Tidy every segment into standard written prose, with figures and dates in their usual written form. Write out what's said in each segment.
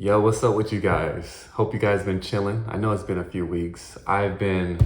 Yo, what's up with you guys? Hope you guys been chilling. I know it's been a few weeks. I've been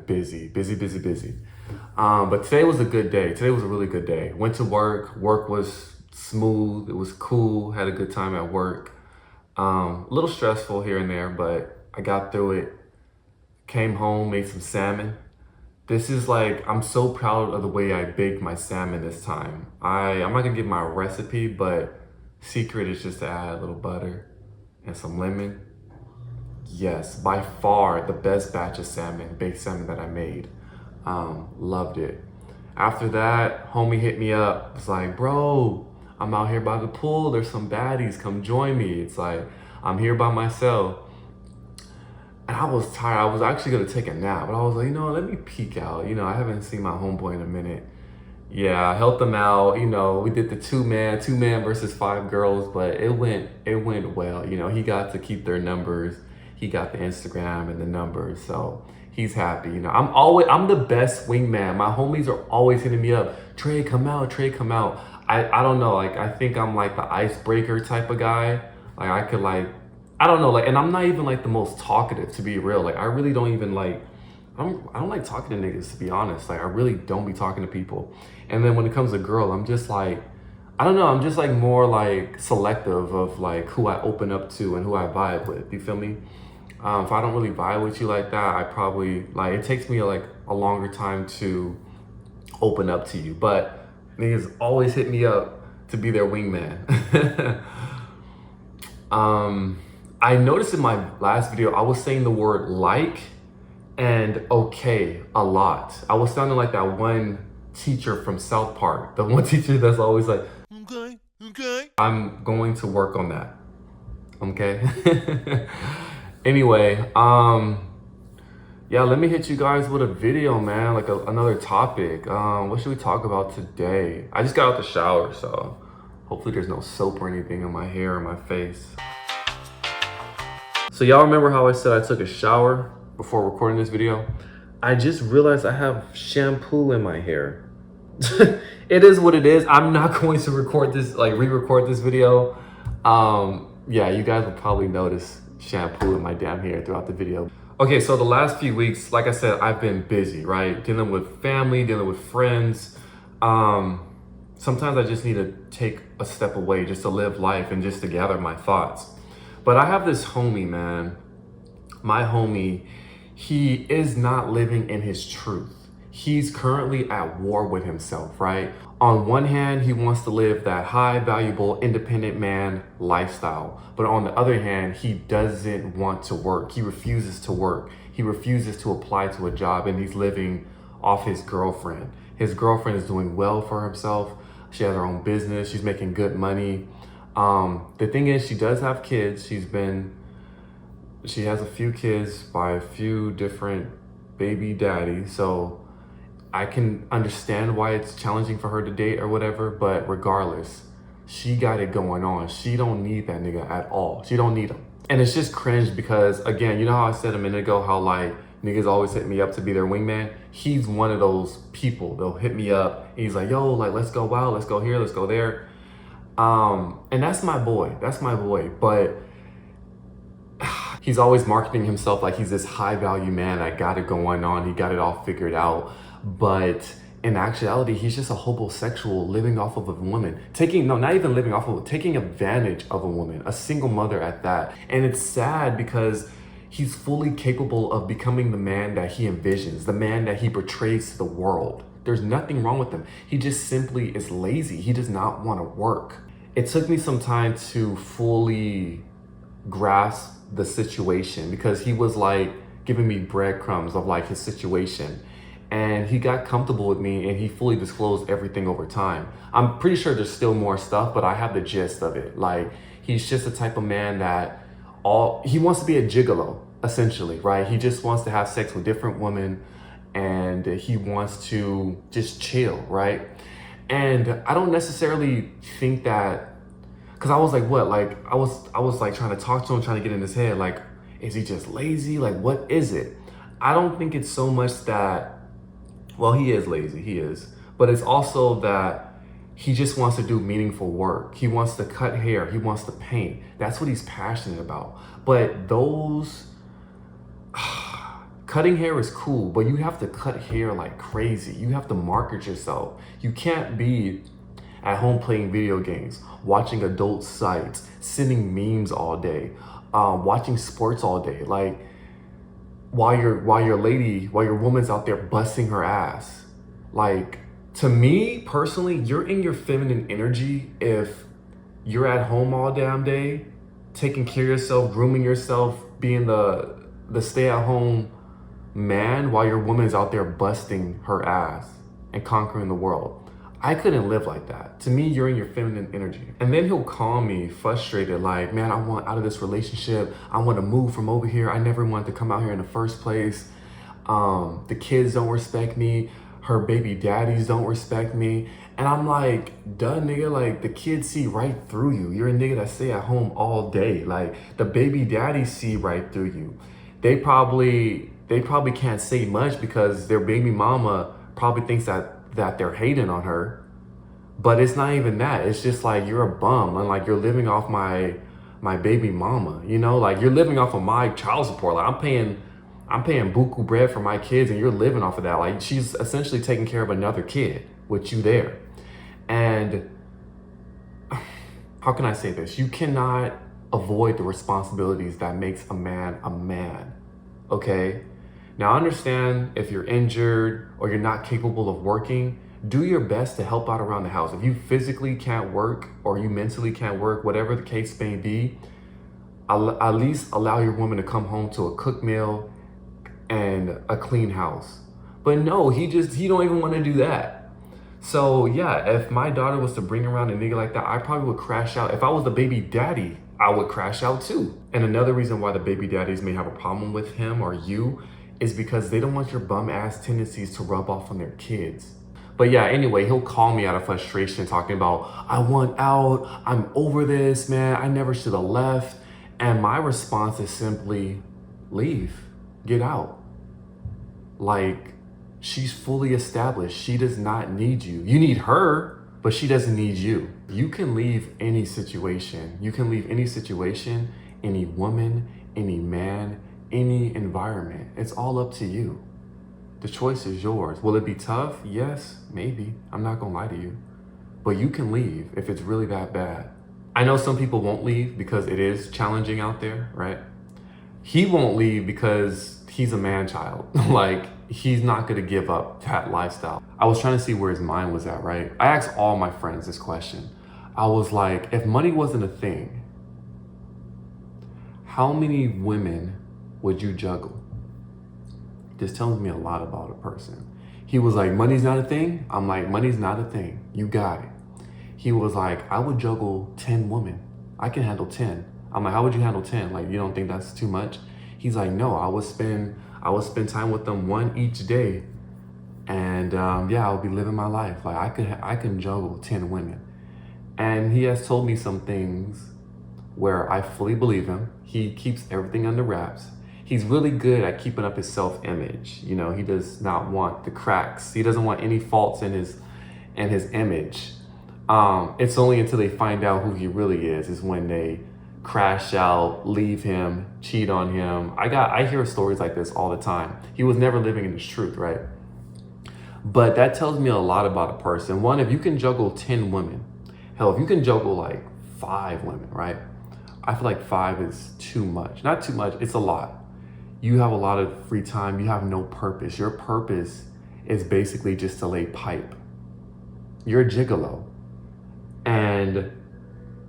busy. But today was a good day. Today was a really good day. Went to work. Work was smooth. It was cool. Had a good time at work. A little stressful here and there, but I got through it. Came home, made some salmon. This is like, I'm so proud of the way I baked my salmon this time. I'm not gonna give my recipe, but secret is just to add a little butter and some lemon. Yes, by far the best batch of salmon, baked salmon that I made. Loved it. After that, homie hit me up. It's like, bro, I'm out here by the pool. There's some baddies. Come join me. It's like, I'm here by myself. And I was tired. I was actually gonna take a nap, but I was like, let me peek out. I haven't seen my homeboy in a minute. Yeah, I helped them out. We did the two man versus five girls, but it went well. He got to keep their numbers. He got the Instagram and the numbers, so he's happy. I'm the best wingman. My homies are always hitting me up. Trey, come out. Trey, come out. I don't know. Like, I think I'm like the icebreaker type of guy. Like, I could I don't know. Like, and I'm not even like the most talkative, to be real. Like, I really don't even like. I don't like talking to niggas, to be honest. Like, I really don't be talking to people. And then when it comes to girl, I'm just like, I don't know. I'm just like more like selective of like who I open up to and who I vibe with. You feel me? If I don't really vibe with you like that, I probably like, it takes me like a longer time to open up to you. But niggas always hit me up to be their wingman. I noticed in my last video, I was saying the word like and okay a lot. I was sounding like that one teacher from South Park, the one teacher that's always like, okay. I'm going to work on that. Okay. Anyway, yeah, let me hit you guys with a video, man. Like another topic. What should we talk about today? I just got out the shower, so hopefully there's no soap or anything on my hair or my face. So y'all remember how I said I took a shower before recording this video? I just realized I have shampoo in my hair. It is what it is. I'm not going to record this, like re-record this video. Yeah, you guys will probably notice shampoo in my damn hair throughout the video. Okay, so the last few weeks, like I said, I've been busy, right? Dealing with family, dealing with friends. Sometimes I just need to take a step away just to live life and just to gather my thoughts. But I have this homie, man. My homie, he is not living in his truth. He's currently at war with himself, right? On one hand, he wants to live that high, valuable, independent man lifestyle. But on the other hand, he doesn't want to work. He refuses to work. He refuses to apply to a job, and he's living off his girlfriend. His girlfriend is doing well for herself. She has her own business. She's making good money. The thing is, she does have kids. She has a few kids by a few different baby daddies. So I can understand why it's challenging for her to date or whatever, but regardless, she got it going on. She don't need that nigga at all. She don't need him. And it's just cringe because, again, you know how I said a minute ago how like niggas always hit me up to be their wingman? He's one of those people. They'll hit me up and he's like, yo, like, let's go out, let's go here, let's go there. And that's my boy. That's my boy. But he's always marketing himself like he's this high value man that got it going on. He got it all figured out. But in actuality, he's just a hobosexual living off of a woman. Not even living off of, taking advantage of a woman, a single mother at that. And it's sad because he's fully capable of becoming the man that he envisions, the man that he portrays to the world. There's nothing wrong with him. He just simply is lazy. He does not want to work. It took me some time to fully grasp the situation because he was like giving me breadcrumbs of like his situation. And he got comfortable with me and he fully disclosed everything over time. I'm pretty sure there's still more stuff, but I have the gist of it. Like, he's just the type of man that he wants to be a gigolo, essentially, right? He just wants to have sex with different women and he wants to just chill, right? And I don't necessarily think that, because I was like, what? Like, I was like trying to talk to him, trying to get in his head. Like, is he just lazy? Like, what is it? I don't think it's so much that, well, he is lazy, he is. But it's also that He just wants to do meaningful work. He wants to cut hair. He wants to paint. That's what he's passionate about. But cutting hair is cool, but you have to cut hair like crazy. You have to market yourself. You can't be at home playing video games, watching adult sites, sending memes all day, watching sports all day. Like while your woman's out there busting her ass. Like, to me personally, you're in your feminine energy if you're at home all damn day, taking care of yourself, grooming yourself, being the stay-at-home man while your woman's out there busting her ass and conquering the world. I couldn't live like that. To me, you're in your feminine energy. And then he'll call me frustrated, like, man, I want out of this relationship. I want to move from over here. I never wanted to come out here in the first place. The kids don't respect me. Her baby daddies don't respect me. And I'm like, duh, nigga, like the kids see right through you. You're a nigga that stay at home all day. Like the baby daddies see right through you. They probably can't say much because their baby mama probably thinks that they're hating on her. But it's not even that. It's just like, you're a bum and like you're living off my baby mama, you know, like you're living off of my child support. Like I'm paying buku bread for my kids and you're living off of that. Like she's essentially taking care of another kid with you there. And how can I say this? You cannot avoid the responsibilities that makes a man, okay? Now I understand if you're injured or you're not capable of working, do your best to help out around the house. If you physically can't work or you mentally can't work, whatever the case may be, at least allow your woman to come home to a cooked meal and a clean house. But no, he don't even want to do that. So yeah, if my daughter was to bring around a nigga like that, I probably would crash out. If I was the baby daddy, I would crash out too. And another reason why the baby daddies may have a problem with him or you is because they don't want your bum ass tendencies to rub off on their kids. But yeah, anyway, he'll call me out of frustration talking about, I want out, I'm over this, man, I never should have left. And my response is simply, leave, get out. Like, she's fully established. She does not need you. You need her, but she doesn't need you. You can leave any situation. You can leave any situation, any woman, any man, any environment. It's all up to you. The choice is yours. Will it be tough? Yes, maybe. I'm not gonna lie to you. But you can leave if it's really that bad. I know some people won't leave because it is challenging out there, right? He won't leave because he's a man child. Like, he's not gonna give up that lifestyle. I was trying to see where his mind was at, right? I asked all my friends this question. I was like, if money wasn't a thing, how many women would you juggle? This tells me a lot about a person. He was like, money's not a thing? I'm like, money's not a thing. You got it. He was like, I would juggle 10 women. I can handle 10. I'm like, how would you handle 10? Like, you don't think that's too much? He's like, no, I would spend time with them one each day. And yeah, I would be living my life. Like I can juggle 10 women. And he has told me some things where I fully believe him. He keeps everything under wraps. He's really good at keeping up his self-image. You know, he does not want the cracks. He doesn't want any faults in his image. It's only until they find out who he really is when they crash out, leave him, cheat on him. I hear stories like this all the time. He was never living in his truth, right? But that tells me a lot about a person. One, if you can juggle 10 women, hell, if you can juggle like 5 women, right? I feel like 5 is too much. Not too much, it's a lot. You have a lot of free time. You have no purpose. Your purpose is basically just to lay pipe. You're a gigolo. And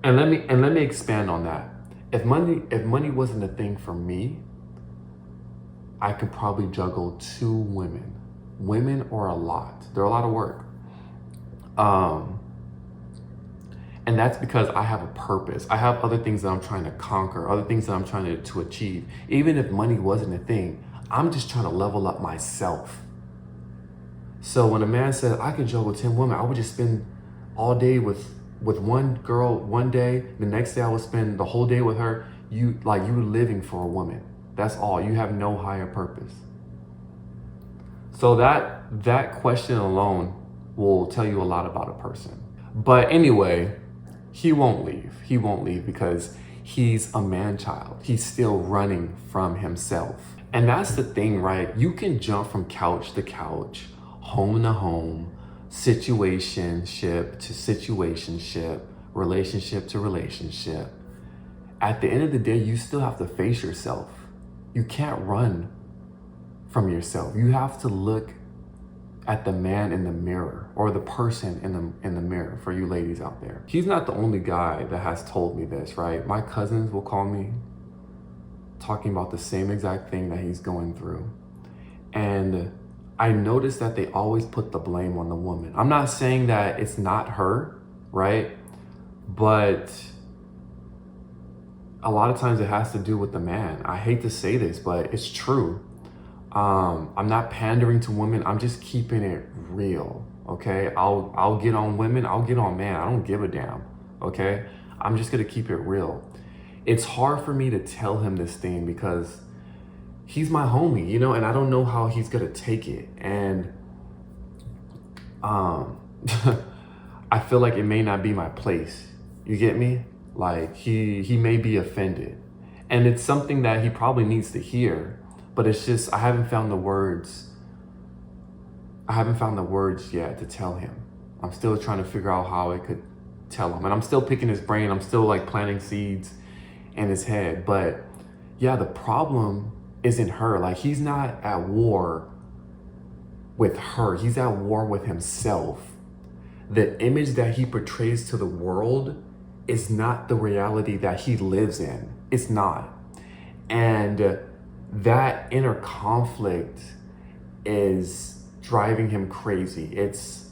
let me expand on that. If money wasn't a thing for me, I could probably juggle 2 women. Women are a lot. They're a lot of work. And that's because I have a purpose. I have other things that I'm trying to conquer, other things that I'm trying to achieve. Even if money wasn't a thing, I'm just trying to level up myself. So when a man said, I can juggle 10 women, I would just spend all day with one girl one day, the next day I would spend the whole day with her. You living for a woman. That's all. You have no higher purpose. So that question alone will tell you a lot about a person. But anyway, he won't leave. He won't leave because he's a man child. He's still running from himself. And that's the thing, right? You can jump from couch to couch, home to home, situationship to situationship, relationship to relationship. At the end of the day, you still have to face yourself. You can't run from yourself. You have to look at the man in the mirror, or the person in the mirror, for you ladies out there. He's not the only guy that has told me this, right? My cousins will call me talking about the same exact thing that he's going through. And I noticed that they always put the blame on the woman. I'm not saying that it's not her, right? But a lot of times it has to do with the man. I hate to say this, but it's true. I'm not pandering to women. I'm just keeping it real, okay? I'll get on women. I'll get on man. I don't give a damn, okay? I'm just gonna keep it real. It's hard for me to tell him this thing because he's my homie, you know, and I don't know how he's gonna take it. And I feel like it may not be my place. You get me? Like he may be offended, and it's something that he probably needs to hear. But it's just, I haven't found the words. I haven't found the words yet to tell him. I'm still trying to figure out how I could tell him. And I'm still picking his brain. I'm still like planting seeds in his head. But yeah, the problem isn't her. Like, he's not at war with her. He's at war with himself. The image that he portrays to the world is not the reality that he lives in. It's not. And that inner conflict is driving him crazy. It's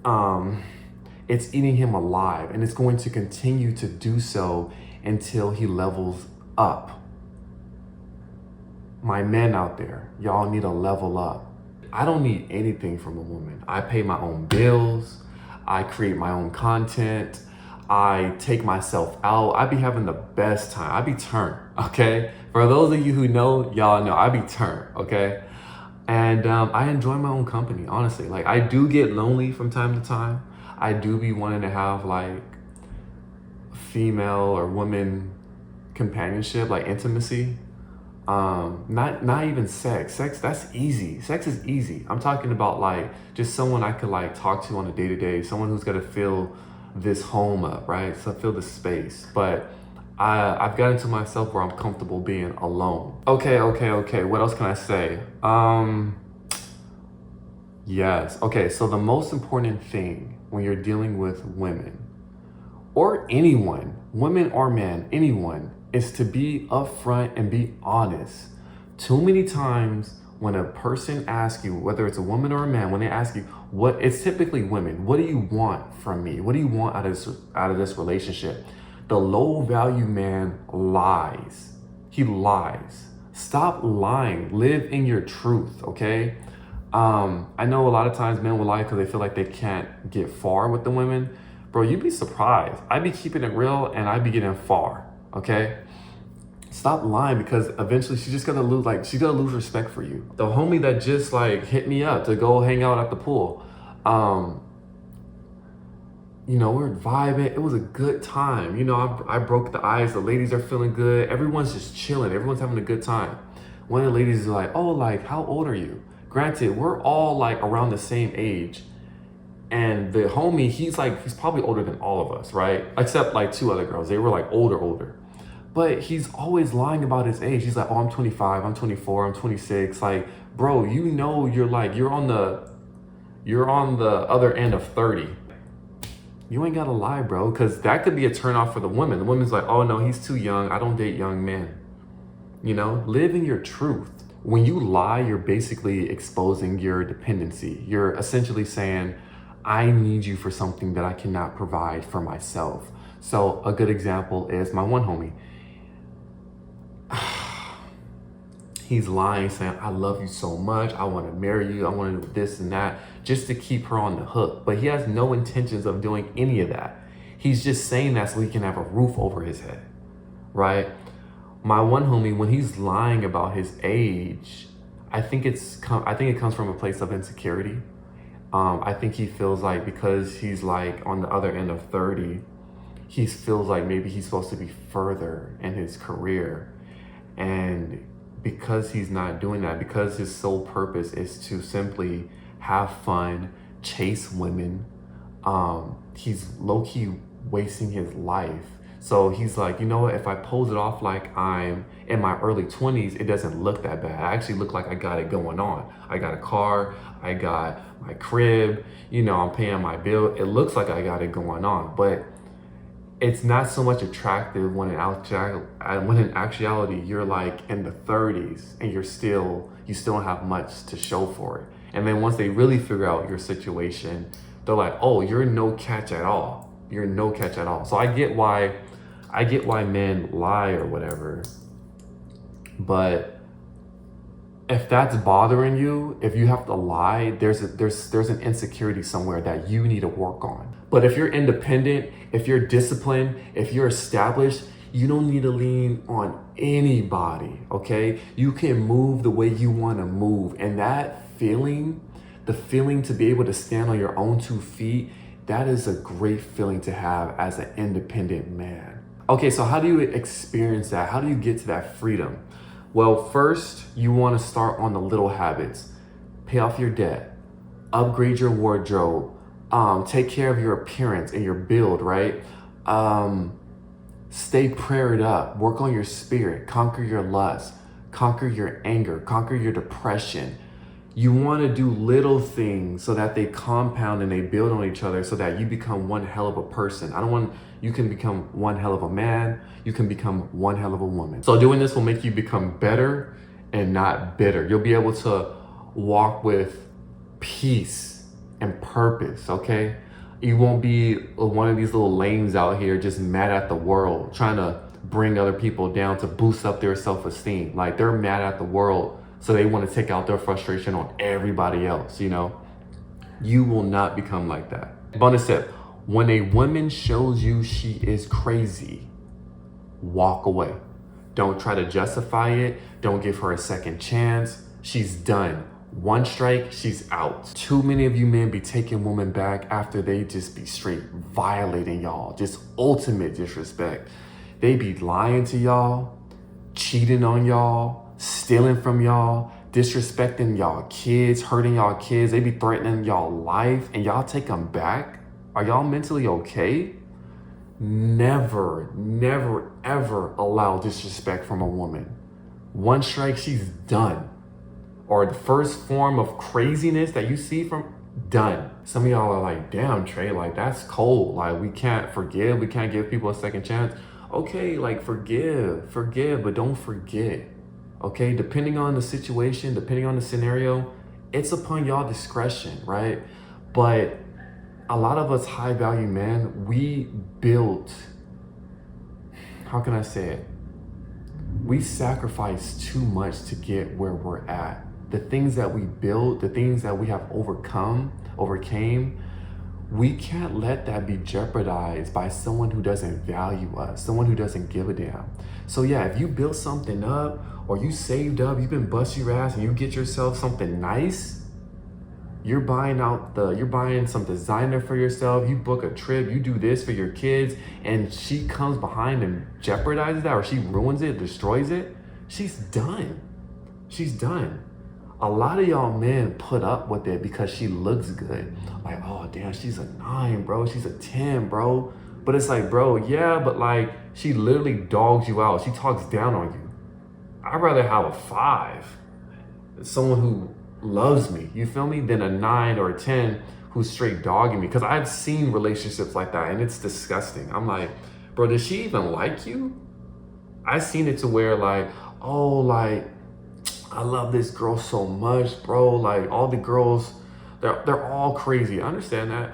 eating him alive, and it's going to continue to do so until he levels up. My men out there, y'all need to level up. I don't need anything from a woman. I pay my own bills. I create my own content. I take myself out. I be having the best time. I be turned, okay? For those of you who know, y'all know I be turned, okay? And I enjoy my own company, honestly. Like, I do get lonely from time to time. I do be wanting to have like female or woman companionship, like intimacy. Not even sex. Sex, that's easy. Sex is easy. I'm talking about like just someone I could like talk to on a day-to-day, someone who's gonna fill this home up, right? So fill this space. But I've gotten to myself where I'm comfortable being alone. Okay. What else can I say? Yes. Okay, so the most important thing when you're dealing with women, or anyone, women or men, anyone, is to be upfront and be honest. Too many times when a person asks you, whether it's a woman or a man, when they ask you, it's typically women, what do you want from me? What do you want out of this relationship? The low value man lies. He lies. Stop lying. Live in your truth, okay? I know a lot of times men will lie because they feel like they can't get far with the women. Bro, you'd be surprised. I be keeping it real and I be getting far, okay? Stop lying, because eventually she's just gonna lose respect for you. The homie that just like hit me up to go hang out at the pool, you know, we're vibing. It was a good time. You know, I broke the ice. The ladies are feeling good. Everyone's just chilling. Everyone's having a good time. One of the ladies is like, oh, like, how old are you? Granted, we're all like around the same age. And the homie, he's probably older than all of us, right? Except like two other girls. They were like older. But he's always lying about his age. He's like, oh, I'm 25, I'm 24, I'm 26. Like, bro, you know, you're on the other end of 30. You ain't gotta lie, bro, because that could be a turnoff for the woman. The woman's like, oh no, he's too young. I don't date young men. You know, live in your truth. When you lie, you're basically exposing your dependency. You're essentially saying, I need you for something that I cannot provide for myself. So a good example is my one homie. He's lying, saying, I love you so much. I want to marry you. I want to do this and that, just to keep her on the hook. But he has no intentions of doing any of that. He's just saying that so he can have a roof over his head, right? My one homie, when he's lying about his age, I think it comes from a place of insecurity. I think he feels like because he's like on the other end of 30, he feels like maybe he's supposed to be further in his career. And because he's not doing that, because his sole purpose is to simply have fun, chase women, he's low-key wasting his life. So he's like, you know what, if I pose it off like I'm in my early 20s, it doesn't look that bad. I actually look like I got it going on. I got a car, I got my crib, you know, I'm paying my bill. It looks like I got it going on, but it's not so much attractive when in actuality you're like in the 30s and you still don't have much to show for it. And then once they really figure out your situation, they're like, oh, you're no catch at all. You're no catch at all. So I get why men lie or whatever. But if that's bothering you, if you have to lie, there's an insecurity somewhere that you need to work on. But if you're independent, if you're disciplined, if you're established, you don't need to lean on anybody, okay? You can move the way you want to move. And that feeling, the feeling to be able to stand on your own 2 feet, that is a great feeling to have as an independent man. Okay, so how do you experience that? How do you get to that freedom? Well, first, you want to start on the little habits. Pay off your debt, upgrade your wardrobe, take care of your appearance and your build, right? Stay prayed up, work on your spirit, conquer your lust, conquer your anger, conquer your depression. You want to do little things so that they compound and they build on each other so that you become one hell of a person. You can become one hell of a man. You can become one hell of a woman. So doing this will make you become better and not bitter. You'll be able to walk with peace and purpose, okay? You won't be one of these little lames out here just mad at the world, trying to bring other people down to boost up their self-esteem. Like they're mad at the world, so they want to take out their frustration on everybody else, you know? You will not become like that. Bonus tip, when a woman shows you she is crazy, walk away. Don't try to justify it. Don't give her a second chance. She's done. One strike, she's out. Too many of you men be taking women back after they just be straight violating y'all. Just ultimate disrespect. They be lying to y'all, cheating on y'all, stealing from y'all, disrespecting y'all kids, hurting y'all kids. They be threatening y'all life and y'all take them back. Are y'all mentally okay? Never, never, ever allow disrespect from a woman. One strike, she's done. Or the first form of craziness that you see from, done. Some of y'all are like, damn, Trey, like that's cold. Like we can't forgive, we can't give people a second chance. Okay, like forgive, but don't forget. Okay, depending on the situation, depending on the scenario, it's upon y'all discretion, right? But a lot of us high value men, we built, how can I say it? We sacrifice too much to get where we're at. The things that we built, the things that we have overcame, we can't let that be jeopardized by someone who doesn't value us, someone who doesn't give a damn. So yeah, if you built something up or you saved up, you've been busting your ass and you get yourself something nice, you're buying some designer for yourself, you book a trip, you do this for your kids, and she comes behind and jeopardizes that, or she ruins it, destroys it, she's done. She's done. A lot of y'all men put up with it because she looks good. Like, oh damn, she's a 9, bro. She's a 10, bro. But it's like, bro, yeah, but like, she literally dogs you out. She talks down on you. I'd rather have a 5, someone who loves me, you feel me, than a 9 or a 10 who's straight dogging me. Because I've seen relationships like that and it's disgusting. I'm like, bro, does she even like you? I've seen it to where like, oh, like, I love this girl so much, bro. Like all the girls, they're all crazy. I understand that.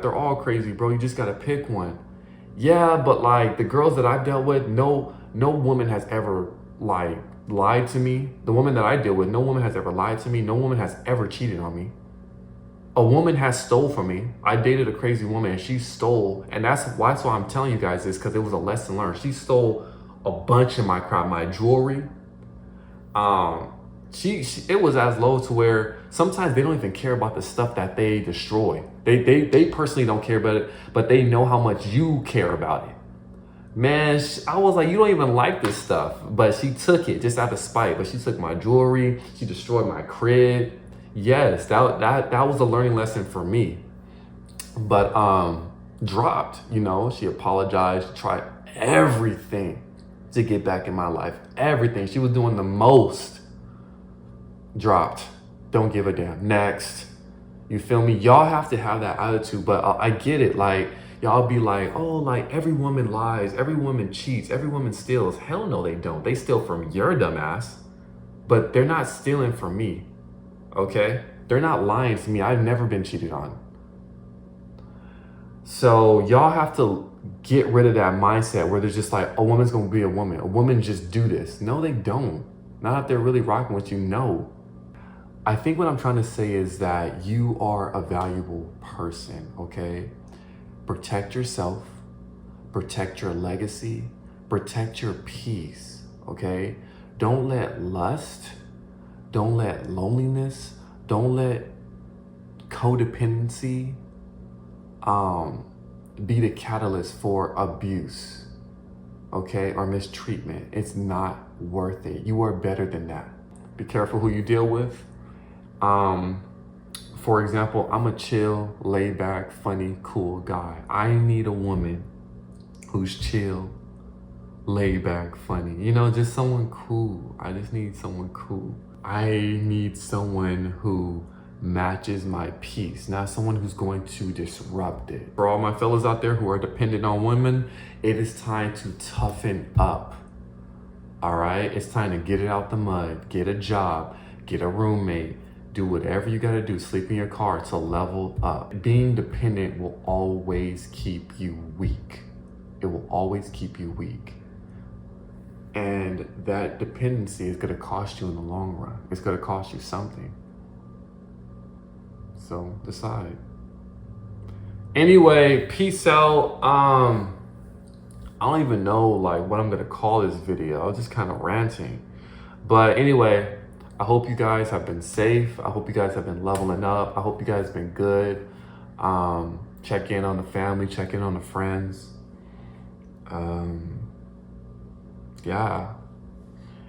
They're all crazy, bro. You just gotta pick one. Yeah, but like the girls that I've dealt with, no woman has ever like lied to me. The woman that I deal with, no woman has ever lied to me. No woman has ever cheated on me. A woman has stole from me. I dated a crazy woman and she stole, and that's why I'm telling you guys this, because it was a lesson learned. She stole a bunch of my crap, my jewelry. it was as low to where sometimes they don't even care about the stuff that they destroy. They personally don't care about it, but they know how much you care about it. Man, I was like, you don't even like this stuff, but she took it just out of spite. But she took my jewelry, she destroyed my crib. Yes, that was a learning lesson for me. But dropped, you know, she apologized, she tried everything to get back in my life. Everything. She was doing the most. Dropped. Don't give a damn. Next. You feel me? Y'all have to have that attitude, but I get it. Like, y'all be like, oh, like every woman lies, every woman cheats, every woman steals. Hell no, they don't. They steal from your dumb ass, but they're not stealing from me, okay? They're not lying to me. I've never been cheated on. So y'all have to get rid of that mindset where there's just like, a woman's gonna be a woman. A woman just do this. No, they don't. Not if they're really rocking with you, no. I think what I'm trying to say is that you are a valuable person, okay? Protect yourself, protect your legacy, protect your peace, okay? Don't let lust, don't let loneliness, don't let codependency be the catalyst for abuse, okay? Or mistreatment. It's not worth it. You are better than that. Be careful who you deal with. For example, I'm a chill, laid back, funny, cool guy. I need a woman who's chill, laid back, funny. You know, just someone cool. I just need someone cool. I need someone who matches my peace, not someone who's going to disrupt it. For all my fellas out there who are dependent on women, it is time to toughen up. All right? It's time to get it out the mud, get a job, get a roommate, do whatever you gotta do, sleep in your car to level up. Being dependent will always keep you weak. It will always keep you weak. And that dependency is gonna cost you in the long run. It's gonna cost you something. So decide. Anyway, peace out. I don't even know like what I'm gonna call this video. I was just kind of ranting. But anyway, I hope you guys have been safe. I hope you guys have been leveling up. I hope you guys have been good. Check in on the family, check in on the friends. Yeah.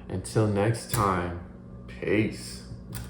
Until next time, peace.